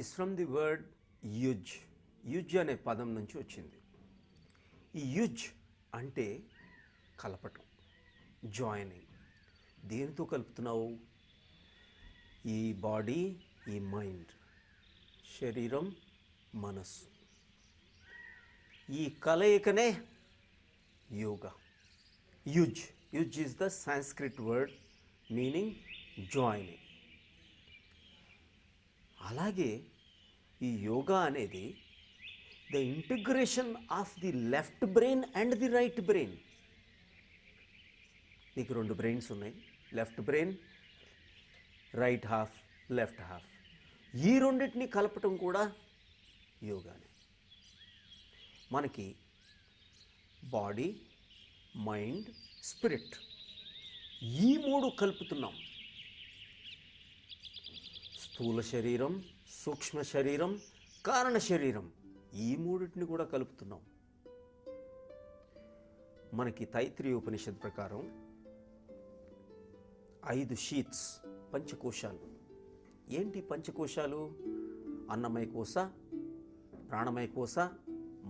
is from the word use. Use అనే పదం నుంచి వచ్చింది. ఈ యుజ్ అంటే కలపటం, జాయినింగ్. దేనితో కలుపుతున్నావు? ఈ బాడీ, ఈ మైండ్, శరీరం, మనస్సు, ఈ కలయికనే యోగా. యుజ్. యుజ్ is the Sanskrit word meaning joining. అలాగే ఈ యోగా అనేది the integration of the left brain and the right brain. నీకు 2 బ్రెయిన్స్ ఉన్నాయి, left brain, right half, left half. ఈ రెండింటిని కలపటం కూడా యోగానే. మనకి బాడీ, మైండ్, స్పిరిట్ ఈ 3 కలుపుతున్నాం. స్థూల శరీరం, సూక్ష్మ శరీరం, కారణ శరీరం ఈ 3 కూడా కలుపుతున్నాం. మనకి తైత్రీయ ఉపనిషత్ ప్రకారం 5 షీట్స్, పంచకోశాలు. ఏంటి పంచకోశాలు? అన్నమయ కోశ, ప్రాణమయ కోశ,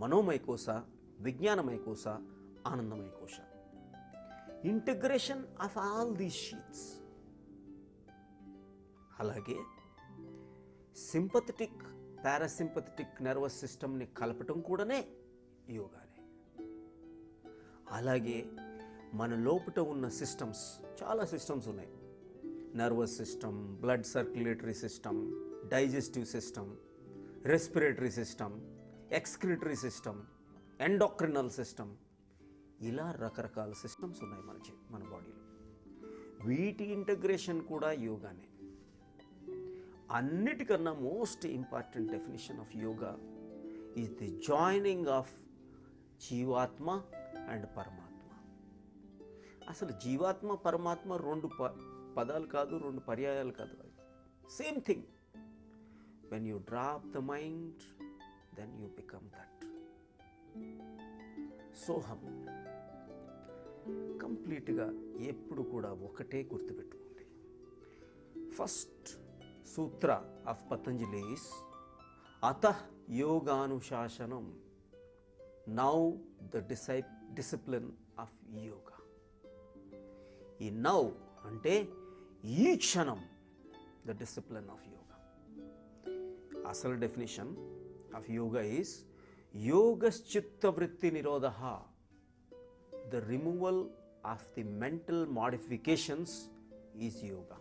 మనోమయ కోశ, విజ్ఞానమయ కోశ, ఆనందమయ కోశ. Integration of all these sheets. అలాగే సింపథెటిక్, పారాసింపథెటిక్ నర్వస్ సిస్టమ్ని కలపటం కూడానే యోగానే. అలాగే మన లోపల ఉన్న సిస్టమ్స్, చాలా సిస్టమ్స్ ఉన్నాయి. Nervous system, blood circulatory system, digestive system, respiratory system, excretory system, endocrinal system, ఇలా రకరకాల సిస్టమ్స్ ఉన్నాయి మన బాడీలో. వీటి ఇంటగ్రేషన్ కూడా యోగానే. అన్నిటికన్నా most important definition of yoga is the joining of జీవాత్మ అండ్ పరమాత్మ. అసలు జీవాత్మ, పరమాత్మ 2 పదాలు కాదు, 2 పర్యాయాలు కాదు. Same thing. When you drop the mind, then you become that. సోహం. కంప్లీట్గా ఎప్పుడు కూడా ఒకటే గుర్తుపెట్టుకోండి. First sutra of Patanjali is అతః యోగానుశాసనం. Now the discipline of yoga. ఈ నౌ అంటే ఈ క్షణం, ద డిసిప్లిన్ ఆఫ్ యోగా. అసలు డెఫినేషన్ ఆఫ్ యోగా ఈస్ యోగశ్చిత్త వృత్తి నిరోధః, the removal of the mental modifications is yoga.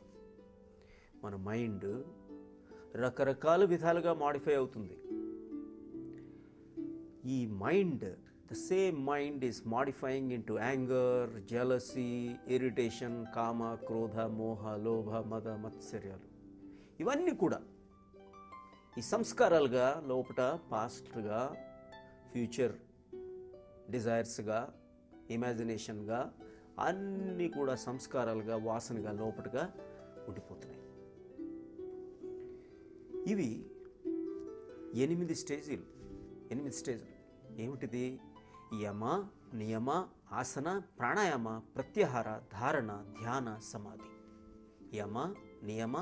మన మైండ్ రకరకాల విధాలుగా మాడిఫై అవుతుంది. ఈ mind, the same mind is modifying into anger, jealousy, irritation, కామ, క్రోధ, మోహ, లోభ, మద, మత్సర్యాలు. ఇవన్నీ కూడా ఈ సంస్కారాలుగా లోపల పాస్ట్గా, ఫ్యూచర్ డిజైర్స్గా, ఇమాజినేషన్గా అన్నీ కూడా సంస్కారాలుగా, వాసనగా లోపటగా ఉండిపోతున్నాయి. ఇవి 8 స్టేజీలు. ఏమిటిది? యమ, నియమ, ఆసన, ప్రాణాయామ, ప్రత్యాహార, ధారణ, ధ్యాన, సమాధి. యమ, నియమ,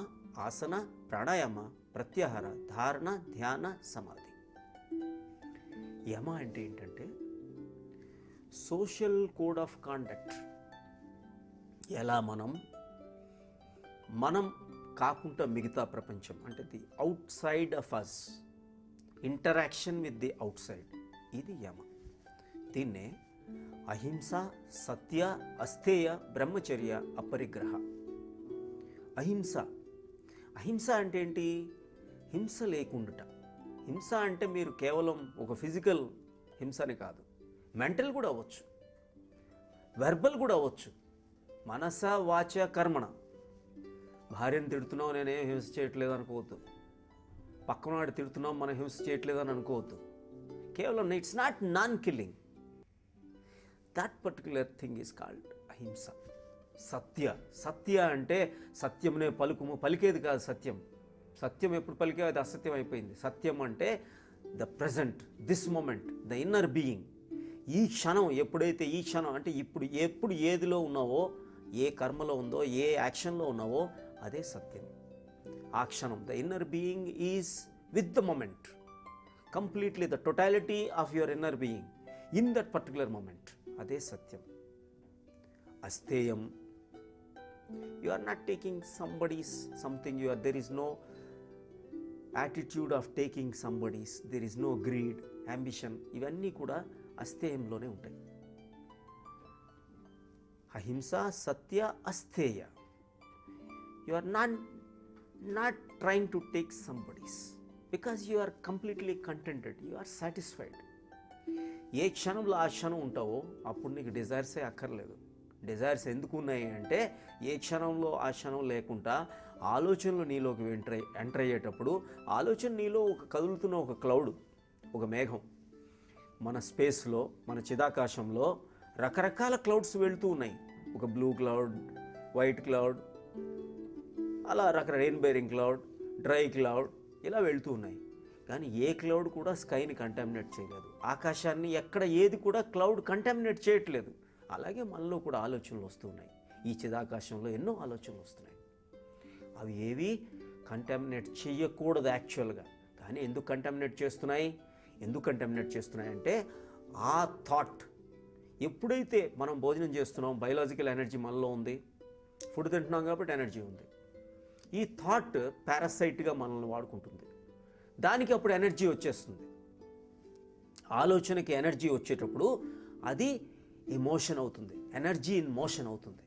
ఆసన, ప్రాణాయామ, ప్రత్యాహార, ధారణ, ధ్యాన, సమాధి. యమ అంటే ఏంటంటే సోషల్ కోడ్ ఆఫ్ కాండక్ట్. ఎలా మనం కాకుండా మిగతా ప్రపంచం, అంటే the outside of us, interaction with the outside, ఇది యమ. దీన్నే అహింస, సత్య, అస్థేయ, బ్రహ్మచర్య, అపరిగ్రహ. అహింస అంటే ఏంటి? హింస లేకుండుట. హింస అంటే మీరు కేవలం ఒక ఫిజికల్ హింసనే కాదు, మెంటల్ కూడా అవ్వచ్చు, వెర్బల్ కూడా అవ్వచ్చు. మనస, వాచ, కర్మణ. భార్యను తిడుతున్నావు, నేనేం హింస చేయట్లేదు అనుకోవద్దు. పక్కనవాడు తిడుతున్నావు, మనం హింస చేయట్లేదు అని అనుకోవద్దు. కేవలం it's not non killing. That particular thing is called అహింస. సత్య అంటే సత్యమునే పలుకుము, పలికేది కాదు సత్యం. సత్యం ఎప్పుడు పలికే అది అసత్యం అయిపోయింది. సత్యం అంటే the present, this moment, the inner being. ఈ క్షణం, ఎప్పుడైతే ఈ క్షణం అంటే ఎప్పుడు ఏదిలో ఉన్నావో, ఏ కర్మలో ఉందో, ఏ యాక్షన్లో ఉన్నావో అదే సత్యం. ఆ క్షణం, the inner being is with the moment, completely the totality of your inner being in that particular moment. అదే సత్యం. అస్థేయం, you are not taking somebody's something, there is no attitude of taking somebody's, there is no greed, ambition, ఇవన్నీ కూడా అస్థేయంలోనే ఉంటాయి. అహింస, సత్య, అస్థేయ. You are not trying to take somebody's, because you are completely contented, you are satisfied. ఏ క్షణంలో ఆ క్షణం ఉంటావో అప్పుడు నీకు డిజైర్సే అక్కర్లేదు. డిజైర్స్ ఎందుకు ఉన్నాయి అంటే, ఏ క్షణంలో ఆ క్షణం లేకుండా ఆలోచనలు నీలోకి ఎంటర్ అయ్యేటప్పుడు, ఆలోచన నీలో ఒక కదులుతున్న ఒక క్లౌడ్, ఒక మేఘం. మన స్పేస్లో, మన చిదాకాశంలో రకరకాల క్లౌడ్స్ వెళ్తూ ఉన్నాయి. ఒక బ్లూ క్లౌడ్, వైట్ క్లౌడ్, అలా rain bearing cloud, dry cloud, ఇలా వెళ్తూ ఉన్నాయి. కానీ ఏ క్లౌడ్ కూడా స్కైని కంటామినేట్ చేయలేదు. ఆకాశాన్ని ఎక్కడ ఏది కూడా క్లౌడ్ కంటామినేట్ చేయట్లేదు. అలాగే మనలో కూడా ఆలోచనలు వస్తున్నాయి. ఈ చిదాకాశంలో ఎన్నో ఆలోచనలు వస్తున్నాయి. అవి ఏవి కంటామినేట్ చేయకూడదు యాక్చువల్గా. కానీ ఎందుకు కంటామినేట్ చేస్తున్నాయి అంటే, ఆ థాట్ ఎప్పుడైతే మనం భోజనం చేస్తున్నాం, బయలాజికల్ ఎనర్జీ మనలో ఉంది, ఫుడ్ తింటున్నాం కాబట్టి ఎనర్జీ ఉంది. ఈ థాట్ పారాసైట్గా మనల్ని వాడుకుంటుంది. దానికి అప్పుడు ఎనర్జీ వచ్చేస్తుంది. ఆలోచనకి ఎనర్జీ వచ్చేటప్పుడు అది ఎమోషన్ అవుతుంది, ఎనర్జీ ఇన్ మోషన్ అవుతుంది.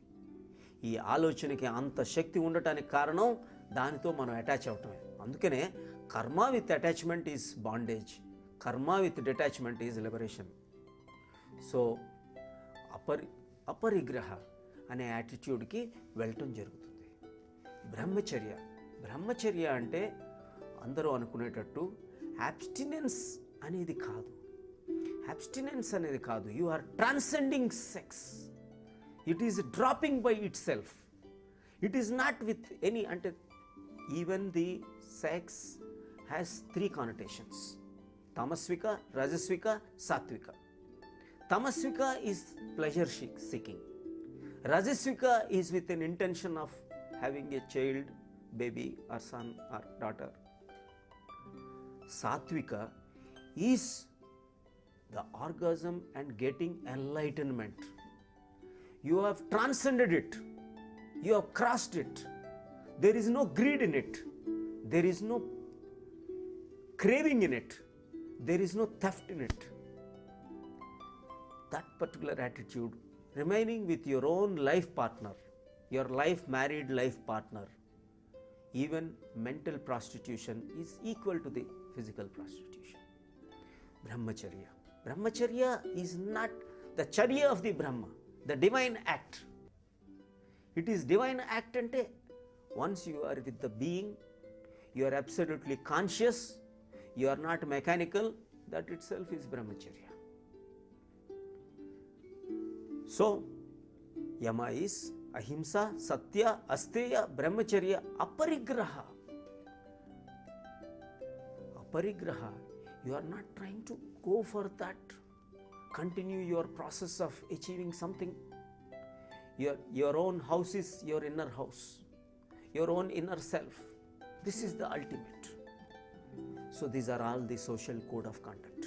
ఈ ఆలోచనకి అంత శక్తి ఉండటానికి కారణం దానితో మనం అటాచ్ అవటమే. అందుకనే karma with attachment is bondage, karma with detachment is liberation. So అపరిగ్రహ అనే యాటిట్యూడ్కి వెళ్ళటం జరుగుతుంది. బ్రహ్మచర్య అంటే అందరూ అనుకునేటట్టు అబ్స్టినెన్స్ అనేది కాదు. You are transcending sex. It is dropping by itself. It is not with any, అంటే even the sex has 3 connotations: తమస్విక, రజస్విక, సాత్విక. తమస్విక is pleasure seeking. Rajasvika is with an intention of having a child, baby or son or daughter. Satvika is the orgasm and getting enlightenment. You have transcended it. You have crossed it. There is no greed in it. There is no craving in it. There is no theft in it. That particular attitude, remaining with your own life partner, your married life partner, even mental prostitution is equal to the physical prostitution. Brahmacharya is not the charya of the Brahma, the divine act. It is divine act ante once you are with the being, you are absolutely conscious, you are not mechanical, that itself is brahmacharya. So, Yama is ahimsa, satya, asteya, brahmacharya, aparigraha. You are not trying to go for that. Continue your process of achieving something. Your own house is your inner house, your own inner self. This is the ultimate. So, these are all the social code of conduct.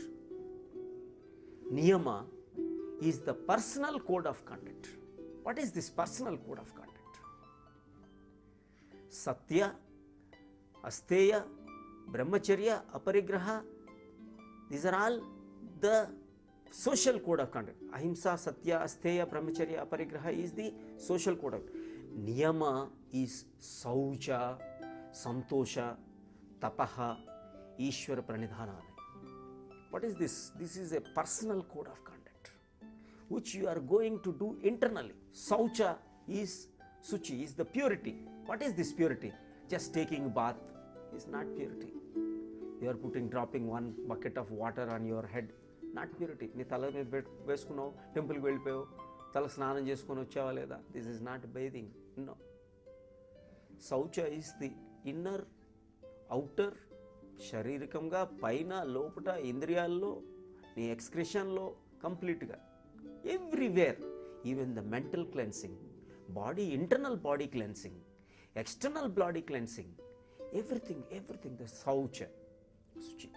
Niyama is the personal code of conduct. What is this personal code of conduct? Satya, Asteya, Brahmacharya, Aparigraha, these are all the social code of conduct. Ahimsa, Satya, Asteya, Brahmacharya, Aparigraha is the social code of conduct. Niyama is Saucha, Santosha, Tapaha, Ishwara Pranidhana. What is this? This is a personal code of conduct which you are going to do internally. Saucha is Suchi, is the purity. What is this purity? Just taking bath is not purity. You are dropping one bucket of water on your head, not purity. నీ తల మీద వేసుకున్నావు, టెంపుల్కి వెళ్ళిపోయావు, తల స్నానం చేసుకొని వచ్చావా లేదా? This is not bathing. No. Saucha is the inner, outer, శారీరకంగా పైన లోపట ఇంద్రియాల్లో నీ ఎక్స్క్రిషన్లో కంప్లీట్గా everywhere, even the mental cleansing, internal body cleansing, external body cleansing, everything, the saucha. శుచి.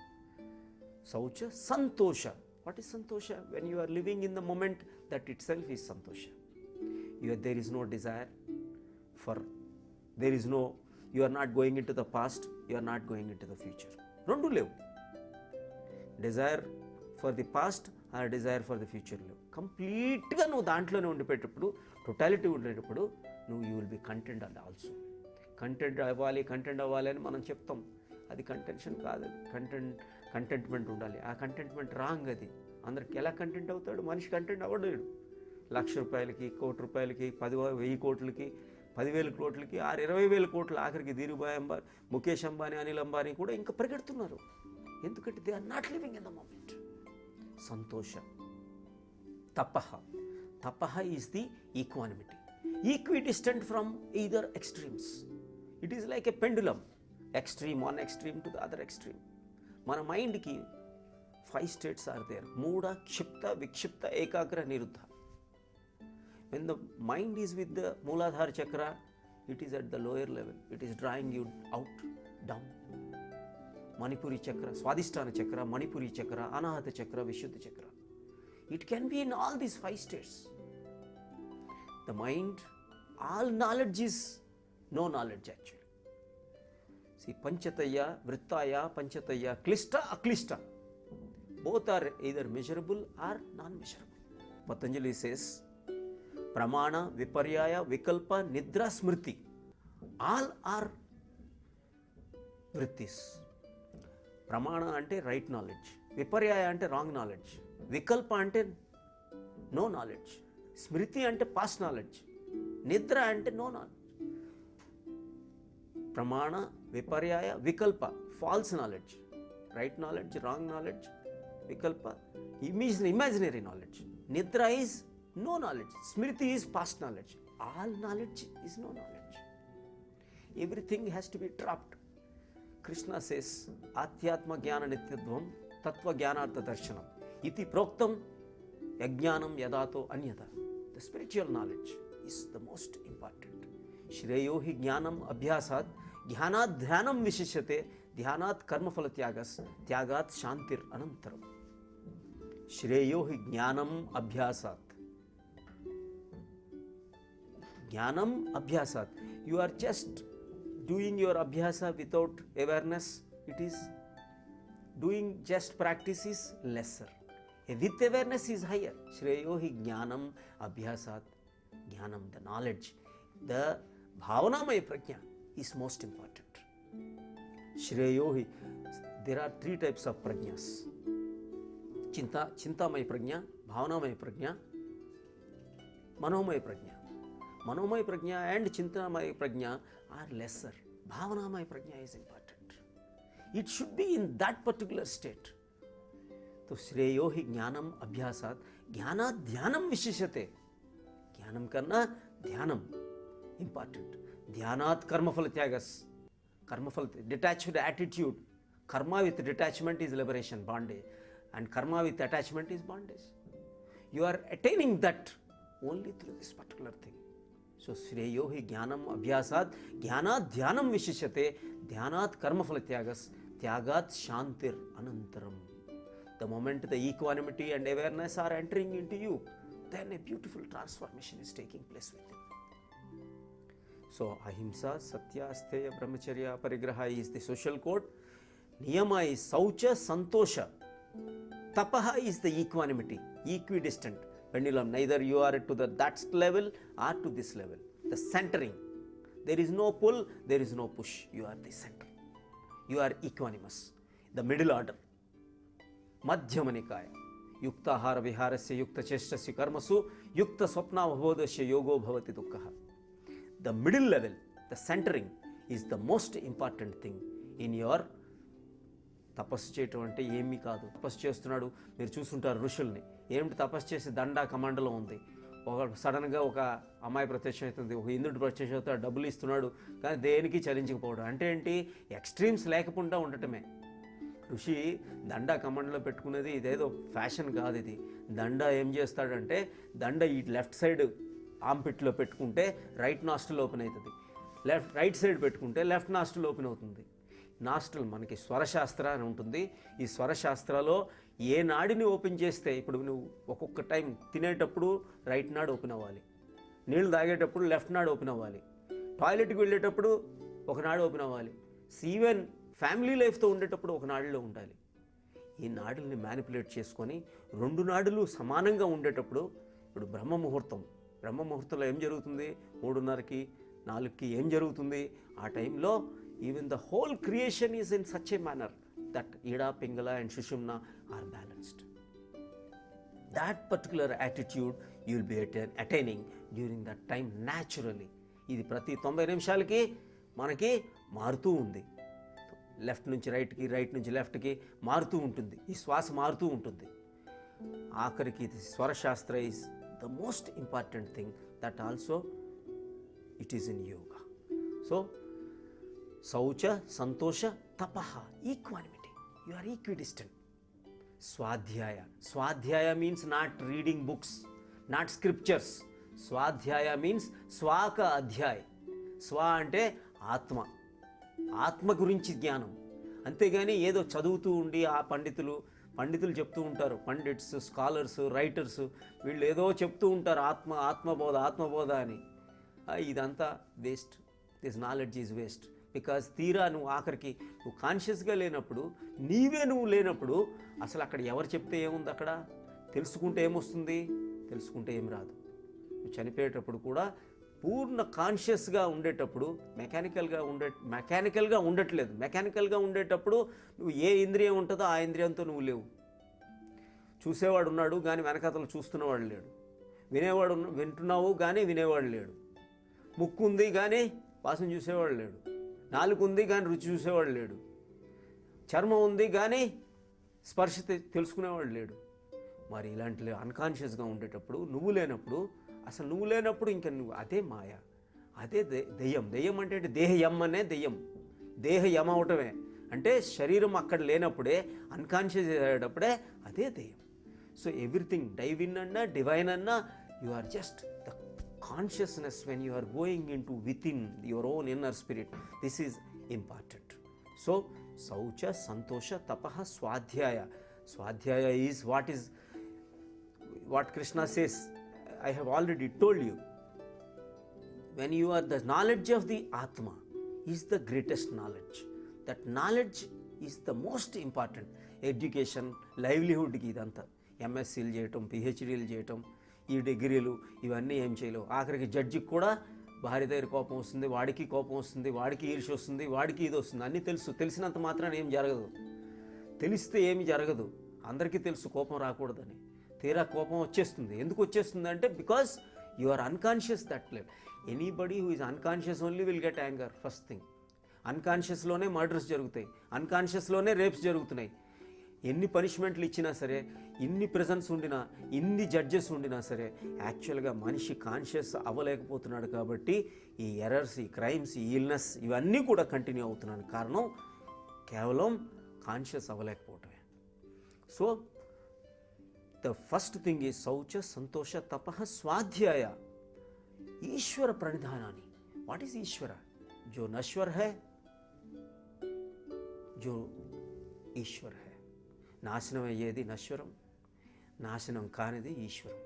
Saucha, Santosha. What is Santosha? When you are living in the moment, that itself is Santosha. There is no desire for, you are not going into the past, you are not going into the future. Rendu levu. Desire for the past or desire for the future levu. కంప్లీట్గా నువ్వు దాంట్లోనే ఉండిపోయేటప్పుడు, totality ఉండేటప్పుడు నువ్వు you will be content and also. Content అవ్వాలి అని మనం చెప్తాం. అది కంటెన్షన్ కాదు, అది కంటెంట్మెంట్ ఉండాలి. ఆ కంటెంట్మెంట్ రాంగ్. అది అందరికి ఎలా కంటెంట్ అవుతాడు? మనిషి కంటెంట్ అవ్వలేడు. ₹1,00,000, ₹1,00,00,000, 10,000 కోట్లకి, 10,000 కోట్లకి, 20,000 కోట్లు, ఆఖరికి ధీరుభాయ్ అంబానీ, ముఖేష్ అంబానీ, అనిల్ అంబానీ కూడా ఇంకా పరిగెడుతున్నారు. ఎందుకంటే they are not living in the moment. సంతోష. తపః is the equanimity. Equidistant from either extremes. It is like a pendulum. Extreme, one extreme to the other extreme. మన మైండ్కి 5 states are there. మూఢ, క్షిప్త, విక్షిప్త, ఏకాగ్ర, నిరుద్ధ. When the mind is with the Mooladhara chakra, it is at the lower level. It is drawing you out, down. Manipuri chakra, Swadhisthana chakra, Manipuri chakra, Anahata chakra, Vishuddha chakra. It can be in all these 5 states. The mind, all knowledge is no knowledge actually. See, Panchataya, Vrittaya, Panchataya, Klishta, Aklishta. Both are either measurable or non-measurable. Patanjali says, Pramana, Viparyaya, Vikalpa, Nidra, Smriti. All are vrittis. Pramana ante right knowledge. Viparyaya ante wrong knowledge. Vikalpa ante no knowledge. Smriti ante past knowledge. Nidra ante no knowledge. Pramana, Viparyaya, Vikalpa, false knowledge. Right knowledge, wrong knowledge. Vikalpa, imaginary knowledge. Nidra is no knowledge. Smriti is past knowledge. All knowledge is no knowledge. Everything has to be dropped. Krishna says, Atyatma Jnana Nityadvam Tattva Jnanartha Darshanam Iti Proktam Yajnanam Yadato Anyata. The spiritual knowledge is the most important. Shreyo hi Jnanam Abhyasat Jnanat Dhyanam Vishishyate Dhyanat Karmafala Tyagas Tyagat Shantir Anantaram. Shreyo hi Jnanam Abhyasat. Jnanam Abhyasat. You are just doing your Abhyasa without awareness. It is doing just practice is lesser. With awareness is higher. Shreyo hi Jnanam Abhyasat. Jnanam, the knowledge. The Bhavanamaya Prajna is most important. Shreyo hi. There are 3 types of prajnas. Chintamaya Prajna, Bhavanamaya Prajna, Manomaya Prajna. Manomaya Prajna and Chintamaya Prajna are lesser. Bhavanamaya Prajna is important. It should be in that particular state. So Shreyo hi Jnanam Abhyasat, Jnana Dhyanam Vishishyate. Jnanam karna, Dhyanam important. Dhyanat Karmafala Tyagas. Karmafala, detached attitude. Karma with detachment is liberation, bondage. And karma with attachment is bondage. You are attaining that only through this particular thing. So Shreyo hi Jnanam Abhyasat, Jnana Dhyanam Vishishyate, Dhyanat Karmafala Tyagas, Tyagat Shantir Anantaram. The moment the equanimity and awareness are entering into you, then a beautiful transformation is taking place within. So Ahimsa, Satya, Asteya, Brahmacharya, Parigraha is the social code. Niyama is Saucha, Santosha. Tapaha is the equanimity, equidistant. Pendulum, neither you are to that level or to this level. The centering. There is no pull, there is no push. You are the center. You are equanimous. The middle order. Madhyamanikaya. Yukta hara viharasya yukta cheshtasya karmasu yukta swapna bhavodasya yogo bhavati dukkha. The middle level, the centering is the most important thing in your తపస్సు చేయటం అంటే ఏమీ కాదు. తపస్సు చేస్తున్నాడు, మీరు చూస్తుంటారు ఋషుల్ని. ఏమిటి తపస్సు చేసి దండ కమాండలో ఉంది. సడన్గా ఒక అమ్మాయి ప్రత్యక్షం అవుతుంది, ఒక ఇంద్రుడు ప్రత్యక్షం అవుతాడు, డబ్బులు ఇస్తున్నాడు, కానీ దేనికి చలించకపోవడం. అంటే ఏంటి? ఎక్స్ట్రీమ్స్ లేకుండా ఉండటమే. ఋషి దండ కమాండలో పెట్టుకునేది ఇదేదో ఫ్యాషన్ కాదు. ఇది దండ ఏం చేస్తాడంటే, దండ ఈ లెఫ్ట్ సైడ్ ఆంపిట్లో పెట్టుకుంటే రైట్ నాస్ట్రిల్ ఓపెన్ అవుతుంది, రైట్ సైడ్ పెట్టుకుంటే లెఫ్ట్ నాస్ట్రిల్ ఓపెన్ అవుతుంది. నాస్ట్రల్, మనకి స్వరశాస్త్ర అని ఉంటుంది. ఈ స్వరశాస్త్రాలో ఏ నాడిని ఓపెన్ చేస్తే, ఇప్పుడు నువ్వు ఒక్కొక్క టైం తినేటప్పుడు రైట్ నాడ్ ఓపెన్ అవ్వాలి, నీళ్ళు తాగేటప్పుడు లెఫ్ట్ నాడ్ ఓపెన్ అవ్వాలి, టాయిలెట్కి వెళ్ళేటప్పుడు ఒక నాడు ఓపెన్ అవ్వాలి, ఈవెన్ ఫ్యామిలీ లైఫ్తో ఉండేటప్పుడు ఒక నాడులో ఉండాలి. ఈ నాడుల్ని మ్యానిపులేట్ చేసుకొని 2 నాడులు సమానంగా ఉండేటప్పుడు, ఇప్పుడు బ్రహ్మముహూర్తంలో ఏం జరుగుతుంది, 3:30కి 4కి ఏం జరుగుతుంది, ఆ టైంలో even the whole creation is in such a manner that Ida, Pingala and Sushumna are balanced. That particular attitude you will be attaining during that time naturally. ఇది ప్రతి 90 నిమిషాలకి మనకి మారుతూ ఉంది. లెఫ్ట్ నుంచి రైట్కి, రైట్ నుంచి లెఫ్ట్కి మారుతూ ఉంటుంది. ఈ శ్వాస మారుతూ ఉంటుంది. ఆఖరికి ఇది స్వరశాస్త్ర is the most important thing that also it is in yoga. So శౌచ, సంతోష, తపః, ఈక్వానిమిటీ, యు ఆర్ ఈక్విడిస్టెంట్. స్వాధ్యాయ means not reading books, not scriptures. స్వాధ్యాయ మీన్స్ స్వాక అధ్యాయ. స్వ అంటే ఆత్మ గురించి జ్ఞానం. అంతేగాని ఏదో చదువుతూ ఉండి ఆ పండితులు చెప్తూ ఉంటారు, పండిట్స్, స్కాలర్స్, రైటర్స్, వీళ్ళు ఏదో చెప్తూ ఉంటారు ఆత్మబోధ అని. ఇదంతా waste. This knowledge is waste. Because తీరా నువ్వు ఆఖరికి నువ్వు కాన్షియస్గా లేనప్పుడు, నువ్వు లేనప్పుడు అసలు అక్కడ ఎవరు చెప్తే ఏముంది, అక్కడ తెలుసుకుంటే ఏమొస్తుంది, తెలుసుకుంటే ఏం రాదు. నువ్వు చనిపోయేటప్పుడు కూడా పూర్ణ కాన్షియస్గా ఉండేటప్పుడు మెకానికల్గా ఉండట్లేదు. మెకానికల్గా ఉండేటప్పుడు నువ్వు ఏ ఇంద్రియం ఉంటుందో ఆ ఇంద్రియంతో నువ్వు లేవు. చూసేవాడు ఉన్నాడు కానీ వెనకతలు చూస్తున్నవాడు లేడు. వింటున్నావు కానీ వినేవాడు లేడు. ముక్కు ఉంది కానీ వాసన చూసేవాడు లేడు. నాలుగు ఉంది కానీ రుచి చూసేవాడు లేడు. చర్మం ఉంది కానీ స్పర్శ తెలుసుకునేవాడు లేడు. మరి ఇలాంటి అన్కాన్షియస్గా ఉండేటప్పుడు, నువ్వు లేనప్పుడు ఇంకా నువ్వు అదే మాయ, అదే దెయ్యం అంటే దేహయం అనే దెయ్యం. దేహయం అవటమే అంటే శరీరం అక్కడ లేనప్పుడే, అన్కాన్షియస్ అయ్యేటప్పుడే అదే దెయ్యం. సో ఎవ్రీథింగ్ డైవిన్ అన్నా డివైన్ అన్నా, you are just the consciousness when you are going into within your own inner spirit. This is important. So శౌచ, సంతోష, తపః, స్వాధ్యాయ is what Krishna says. I have already told you, when you are the knowledge of the Atma is the greatest knowledge. That knowledge is the most important. Education, livelihood కి ఇదంతా ఎంఎస్సీలు చేయటం, పిహెచ్డీలు చేయటం, ఈ డిగ్రీలు ఇవన్నీ ఏం చేయలేవు. ఆఖరికి జడ్జికి కూడా భార్య దగ్గర కోపం వస్తుంది, వాడికి కోపం వస్తుంది, వాడికి ఈర్ష్య వస్తుంది, వాడికి ఇది వస్తుంది. అన్నీ తెలిసినంత మాత్రాన ఏం జరగదు. తెలిస్తే ఏమి జరగదు. అందరికీ తెలుసు కోపం రాకూడదని. తీరా కోపం వచ్చేస్తుంది. ఎందుకు వచ్చేస్తుంది అంటే because you are unconscious that level. Anybody who is unconscious only will get anger. First thing, అన్కాన్షియస్లోనే మర్డర్స్ జరుగుతాయి, అన్కాన్షియస్లోనే రేప్స్ జరుగుతున్నాయి. ఎన్ని పనిష్మెంట్లు ఇచ్చినా సరే, ఇన్ని ప్రెజెన్స్ ఉండినా, ఇన్ని జడ్జెస్ ఉండినా సరే, యాక్చువల్గా మనిషి కాన్షియస్ అవ్వలేకపోతున్నాడు. కాబట్టి ఈ ఎర్రర్స్, ఈ క్రైమ్స్, ఈ ఇల్నెస్ ఇవన్నీ కూడా కంటిన్యూ అవుతున్నాను. కారణం కేవలం కాన్షియస్ అవ్వలేకపోవటమే. So the first thing is శౌచ, సంతోష, తపః, స్వాధ్యాయ. ఈశ్వర ప్రణిధానాన్ని. వాట్ ఈజ్ ఈశ్వర? जो नश्वर है, जो ఈశ్వర్ హై. నాశనం అయ్యేది నశ్వరం, నాశనం కానిది ఈశ్వరం.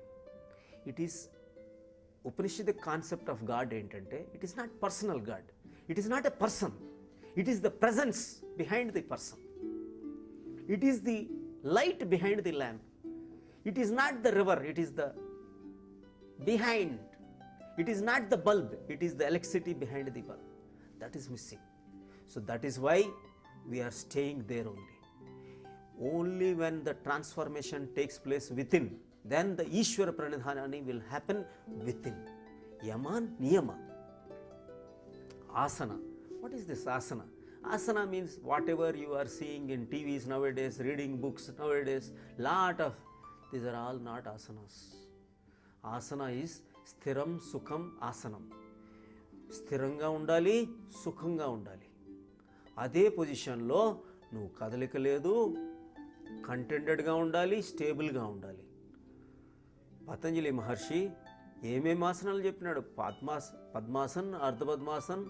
It is Upanishad concept of god ఏంటంటే, it is not personal god, it is not a person, it is the presence behind the person, it is the light behind the lamp, it is not the river, it is the behind, it is not the bulb, it is the electricity behind the bulb. That is missing. So that is why we are staying there only. Only when the transformation takes place within, then the Ishvara Pranidhanani will happen within. Yama, Niyama. Asana. What is this asana? Asana means whatever you are seeing in TVs nowadays, reading books nowadays, lot of, these are all not asanas. Asana is Sthiram Sukham Asanam. స్థిరంగా ఉండాలి, సుఖంగా ఉండాలి. అదే పొజిషన్లో నువ్వు కదలిక లేదు, కంటెంటెడ్గా ఉండాలి, స్టేబుల్గా ఉండాలి. పతంజలి మహర్షి ఏమేమి ఆసనాలు చెప్పినాడు? పద్మాసన్, అర్ధపద్మాసన్,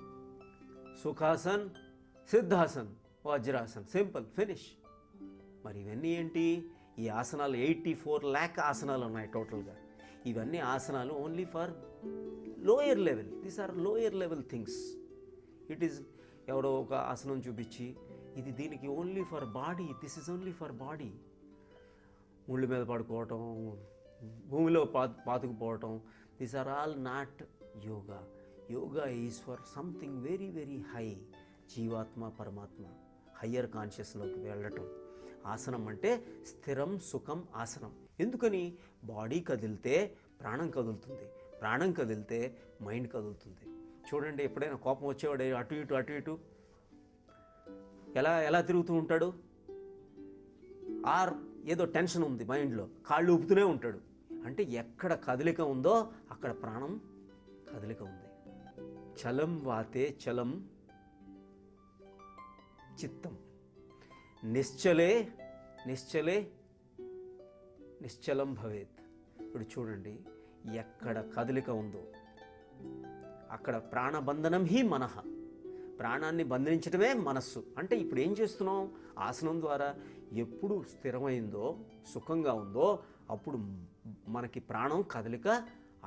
సుఖాసన్, సిద్ధాసన్. Vajrasan, simple, finish. మరి ఇవన్నీ ఏంటి? ఈ ఆసనాలు 84 lakh ఆసనాలు ఉన్నాయి టోటల్గా. ఇవన్నీ ఆసనాలు only for lower level. These are lower level things. It is ఎవడో ఒక ఆసనం చూపించి ఇది దీనికి only for body, this is only for body. ముళ్ళు మీద పడుకోవటం, భూమిలో పాతుకుపోవటం, these are all not yoga. Yoga is for something very very high. జీవాత్మ పరమాత్మ హయ్యర్ కాన్షియస్లోకి వెళ్ళటం. ఆసనం అంటే స్థిరం సుఖం ఆసనం. ఎందుకని? బాడీ కదిలితే ప్రాణం కదులుతుంది, ప్రాణం కదిలితే మైండ్ కదులుతుంది. చూడండి, ఎప్పుడైనా కోపం వచ్చేవాడు అటు ఇటు అటు ఇటు ఎలా తిరుగుతూ ఉంటాడు? ఆర్ ఏదో టెన్షన్ ఉంది మైండ్లో, కాళ్ళు ఊపుతూనే ఉంటాడు. అంటే ఎక్కడ కదలిక ఉందో అక్కడ ప్రాణం కదలిక ఉంది. చలం వాతే చలం చిత్తం, నిశ్చలే నిశ్చలం భవేత్. ఇప్పుడు చూడండి, ఎక్కడ కదలిక ఉందో అక్కడ ప్రాణబంధనం హి మనః. ప్రాణాన్ని బంధించడమే మనస్సు. అంటే ఇప్పుడు ఏం చేస్తున్నాం? ఆసనం ద్వారా ఎప్పుడు స్థిరమైందో, సుఖంగా ఉందో అప్పుడు మనకి ప్రాణం కదలిక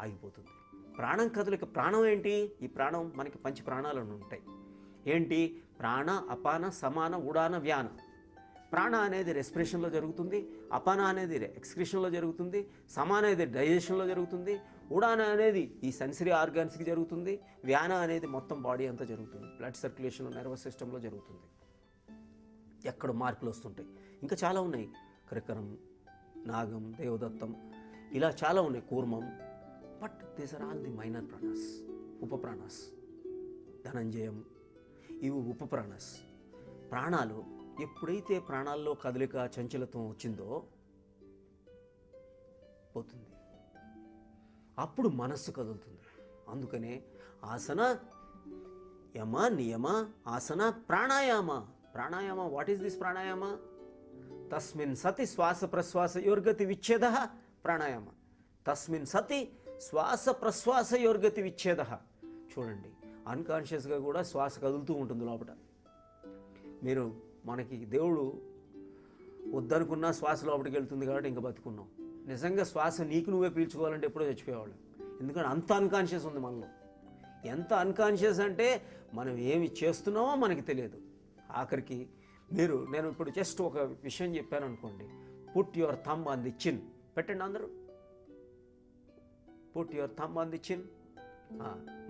ఆగిపోతుంది. ప్రాణం కదలిక. ప్రాణం ఏంటి? ఈ ప్రాణం మనకి పంచ ప్రాణాలను ఉంటాయి. ఏంటి? ప్రాణ, అపాన, సమాన, ఉడాన, వ్యాన. ప్రాణ అనేది రెస్పిరేషన్లో జరుగుతుంది, అపాన అనేది ఎక్స్క్రిషన్లో జరుగుతుంది, సమాన అనేది డైజెషన్లో జరుగుతుంది, ఉడాన అనేది ఈ సెన్సరీ ఆర్గాన్స్కి జరుగుతుంది, వ్యాన అనేది మొత్తం బాడీ అంతా జరుగుతుంది, బ్లడ్ సర్క్యులేషన్, నర్వస్ సిస్టంలో జరుగుతుంది. ఎక్కడ మార్పులు వస్తుంటాయి. ఇంకా చాలా ఉన్నాయి. క్రికరం, నాగం, దేవదత్తం, ఇలా చాలా ఉన్నాయి, కూర్మం. But these are all the minor pranas, ఉపప్రాణాస్. ధనంజయం, ఇవి ఉపప్రాణాస్. ప్రాణాలు ఎప్పుడైతే ప్రాణాల్లో కదలిక, చంచలత్వం వచ్చిందో పోతుంది, అప్పుడు మనస్సు కదులుతుంది. అందుకనే ఆసన, యమ, నియమ, ఆసన, ప్రాణాయామ. ప్రాణాయామ, వాట్ ఈస్ దిస్ ప్రాణాయామ? తస్మిన్ సతి శ్వాస ప్రశ్వాసయోర్గతి విచ్ఛేద ప్రాణాయామ. తస్మిన్ సతి శ్వాస ప్రశ్వాసయోర్గతి విచ్ఛేద. చూడండి, అన్కాన్షియస్గా కూడా శ్వాస కదులుతూ ఉంటుంది లోపల. మీరు మనకి దేవుడు వద్దనుకున్నా శ్వాస లోపలికి వెళ్తుంది కాబట్టి ఇంకా బతుకున్నాం. నిజంగా శ్వాస నీకు నువ్వే పీల్చుకోవాలంటే ఎప్పుడో చచ్చిపోయేవాళ్ళు. ఎందుకంటే అంత అన్కాన్షియస్ ఉంది మనలో. ఎంత అన్కాన్షియస్ అంటే మనం ఏమి చేస్తున్నామో మనకి తెలియదు. ఆఖరికి నేను ఇప్పుడు జస్ట్ ఒక విషయం చెప్పాను అనుకోండి, put your thumb on the చిన్. పెట్టండి అందరూ, put your thumb on the చిన్.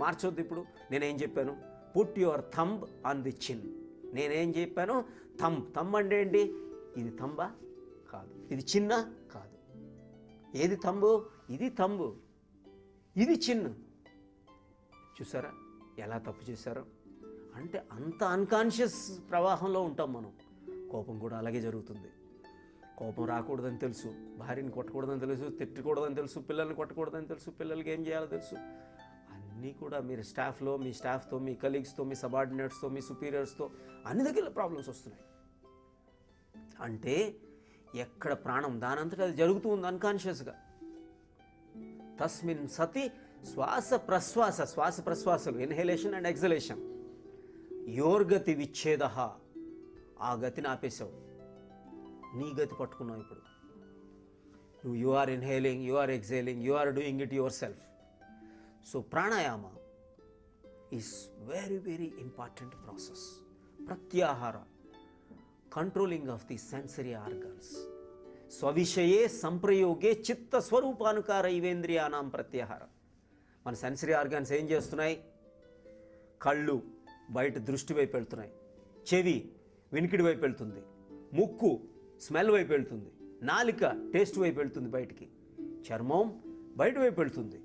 మార్చొద్దు. ఇప్పుడు నేనేం చెప్పాను? Put your thumb on the చిన్. నేనేం చెప్పాను? థంబ్ అంటే ఏంటి? ఇది థంబా? కాదు. ఇది చిన్న? కాదు. ఏది థంబు? ఇది థంబు, ఇది చిన్ను. చూసారా ఎలా తప్పు చేశారో? అంటే అంత అన్కాన్షియస్ ప్రవాహంలో ఉంటాం మనం. కోపం కూడా అలాగే జరుగుతుంది. కోపం రాకూడదని తెలుసు, భార్యని కొట్టకూడదని తెలుసు, తిట్టకూడదని తెలుసు, పిల్లల్ని కొట్టకూడదని తెలుసు, పిల్లలకి ఏం చేయాలో తెలుసు. అన్నీ కూడా మీరు స్టాఫ్లో, మీ స్టాఫ్తో, మీ కలీగ్స్తో, మీ సబార్డినేట్స్తో, మీ సుపీరియర్స్తో అన్ని దగ్గర ప్రాబ్లమ్స్ వస్తున్నాయి. అంటే ఎక్కడ ప్రాణం దానంతటా అది జరుగుతూ ఉంది అన్కాన్షియస్గా. తస్మిన్ సతి శ్వాస ప్రశ్వాసలు, ఇన్హలేషన్ అండ్ ఎక్సలేషన్, యోర్గతి విచ్ఛేద. ఆ గతిని ఆపేశావు, నీ గతి పట్టుకున్నావు. ఇప్పుడు నువ్వు you are inhaling, you are exhaling, you are doing it yourself. So ప్రాణాయామ is very very important process. ప్రత్యాహార, controlling of the sensory organs. స్వవిషయే సంప్రయోగే చిత్త స్వరూపానుకార ఇవేంద్రియానాం ప్రత్యాహార. మన సెన్సరీ ఆర్గాన్స్ ఏం చేస్తున్నాయి? కళ్ళు బయట దృష్టి వైపు వెళ్తున్నాయి, చెవి వినికిడి వైపు వెళ్తుంది, ముక్కు స్మెల్ వైపు వెళ్తుంది, నాలిక టేస్ట్ వైపు వెళ్తుంది బయటికి, చర్మం బయట వైపు వెళ్తుంది.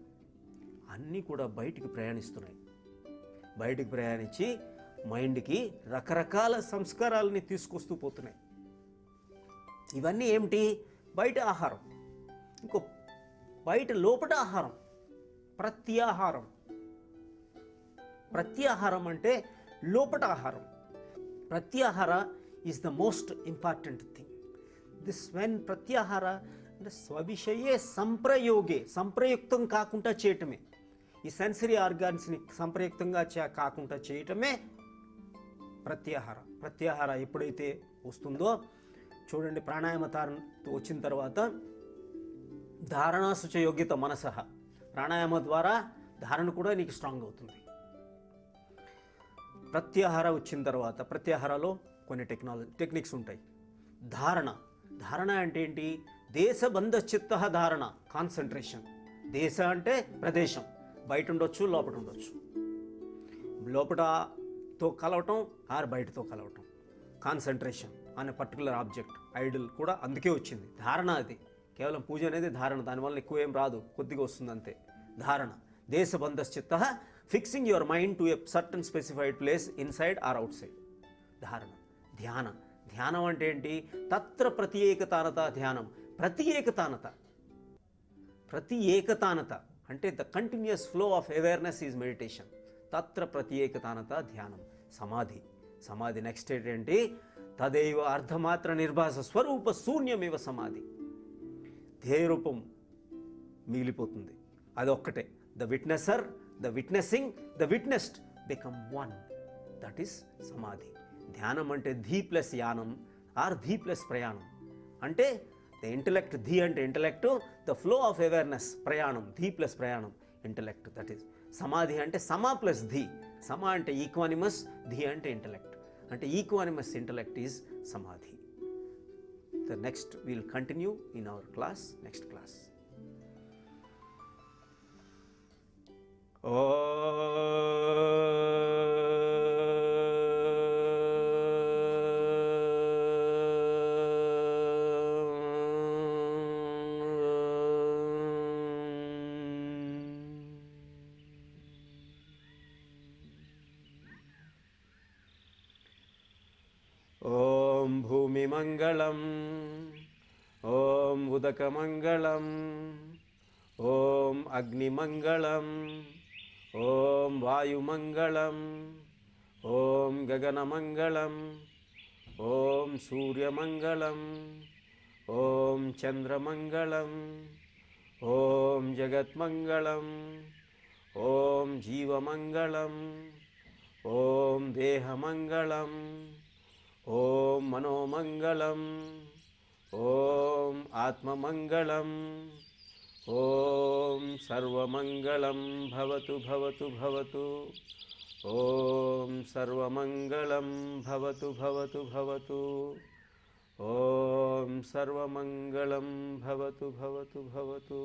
అన్నీ కూడా బయటికి ప్రయాణిస్తున్నాయి. బయటికి ప్రయాణించి మైండ్కి రకరకాల సంస్కారాలని తీసుకొస్తూ పోతున్నాయి. ఇవన్నీ ఏమిటి? బయట ఆహారం, ఇంకో బయట లోపల ఆహారం, ప్రత్యాహారం. ప్రత్యాహారం అంటే లోపట ఆహారం. ప్రత్యాహార is the most important thing. This when ప్రత్యాహార అంటే స్వవిషయే సంప్రయోగే, సంప్రయుక్తం కాకుండా చేయటమే. ఈ సెన్సరీ ఆర్గాన్స్ని సంప్రయుక్తంగా కాకుండా చేయటమే ప్రత్యాహార ఎప్పుడైతే వస్తుందో చూడండి, ప్రాణాయామ వచ్చిన తర్వాత ధారణా శుచయోగ్యత మనసహ, ప్రాణాయామ ద్వారా ధారణ కూడా నీకు స్ట్రాంగ్ అవుతుంది. ప్రత్యాహార వచ్చిన తర్వాత ప్రత్యాహారలో కొన్ని టెక్నిక్స్ ఉంటాయి. ధారణ అంటే ఏంటి? దేశబంధ చిత్త ధారణ, కాన్సన్ట్రేషన్. దేశ అంటే ప్రదేశం, బయట ఉండొచ్చు, లోపల ఉండొచ్చు. లోపలతో కలవటం ఆర్ బయటతో కలవటం. కాన్సన్ట్రేషన్ అనే పర్టికులర్ ఆబ్జెక్ట్, ఐడల్ కూడా అందుకే వచ్చింది. ధారణ అది కేవలం పూజ అనేది ధారణ, దానివల్ల ఎక్కువ ఏం రాదు, కొద్దిగా వస్తుంది అంతే. ధారణ దేశబంధ చిత్త, fixing your mind to a certain specified place inside or outside. ధ్యానం అంటే ఏంటి? తత్ర ప్రత్యేకతానత ధ్యానం. ప్రత్యేకతానత అంటే the continuous flow of awareness is meditation. తత్ర ప్రత్యేకతానత ధ్యానం. సమాధి నెక్స్ట్ ఏంటి? తదేవ అర్ధమాత్ర నిర్భాస స్వరూప శూన్యమివ సమాధి. ధ్యేయరూపం మిగిలిపోతుంది, అది ఒక్కటే. The witnesser, the witnessing, the witnessed become one. That is సమాధి. ధ్యానం అంటే ధీ ప్లస్ యానం ఆర్ ధీ ప్లస్ ప్రయాణం. అంటే ద ఇంటలెక్ట్, ధీ అంటే intellect, the flow of awareness, ప్రయాణం, ధీ ప్లస్ ప్రయాణం, ఇంటలెక్ట్. దట్ ఈస్ సమాధి. అంటే సమా ప్లస్ ధీ. సమా అంటే ఈక్వానిమస్, ధీ అంటే ఇంటలెక్ట్. అంటే ఈక్వానిమస్ ఇంటలెక్ట్ ఈజ్ సమాధి. The next we will continue in our class, next class. ఓం భూమి మంగళం, ఓం ఉదకమంగళం, ఓం అగ్నిమంగళం, ఓం వాయుమంగళం, ఓం గగనమంగళం, ఓం సూర్యమంగళం, ఓం చంద్రమంగళం, ఓం జగత్మంగళం, ఓం జీవమంగళం, ఓం దేహమంగళం, ఓం మనోమంగళం, ఓం ఆత్మమంగళం, ఓం సర్వమంగళం భవతు భవతు భవతు, ఓం సర్వమంగళం భవతు భవతు భవతు, ఓం సర్వమంగళం భవతు భవతు భవతు.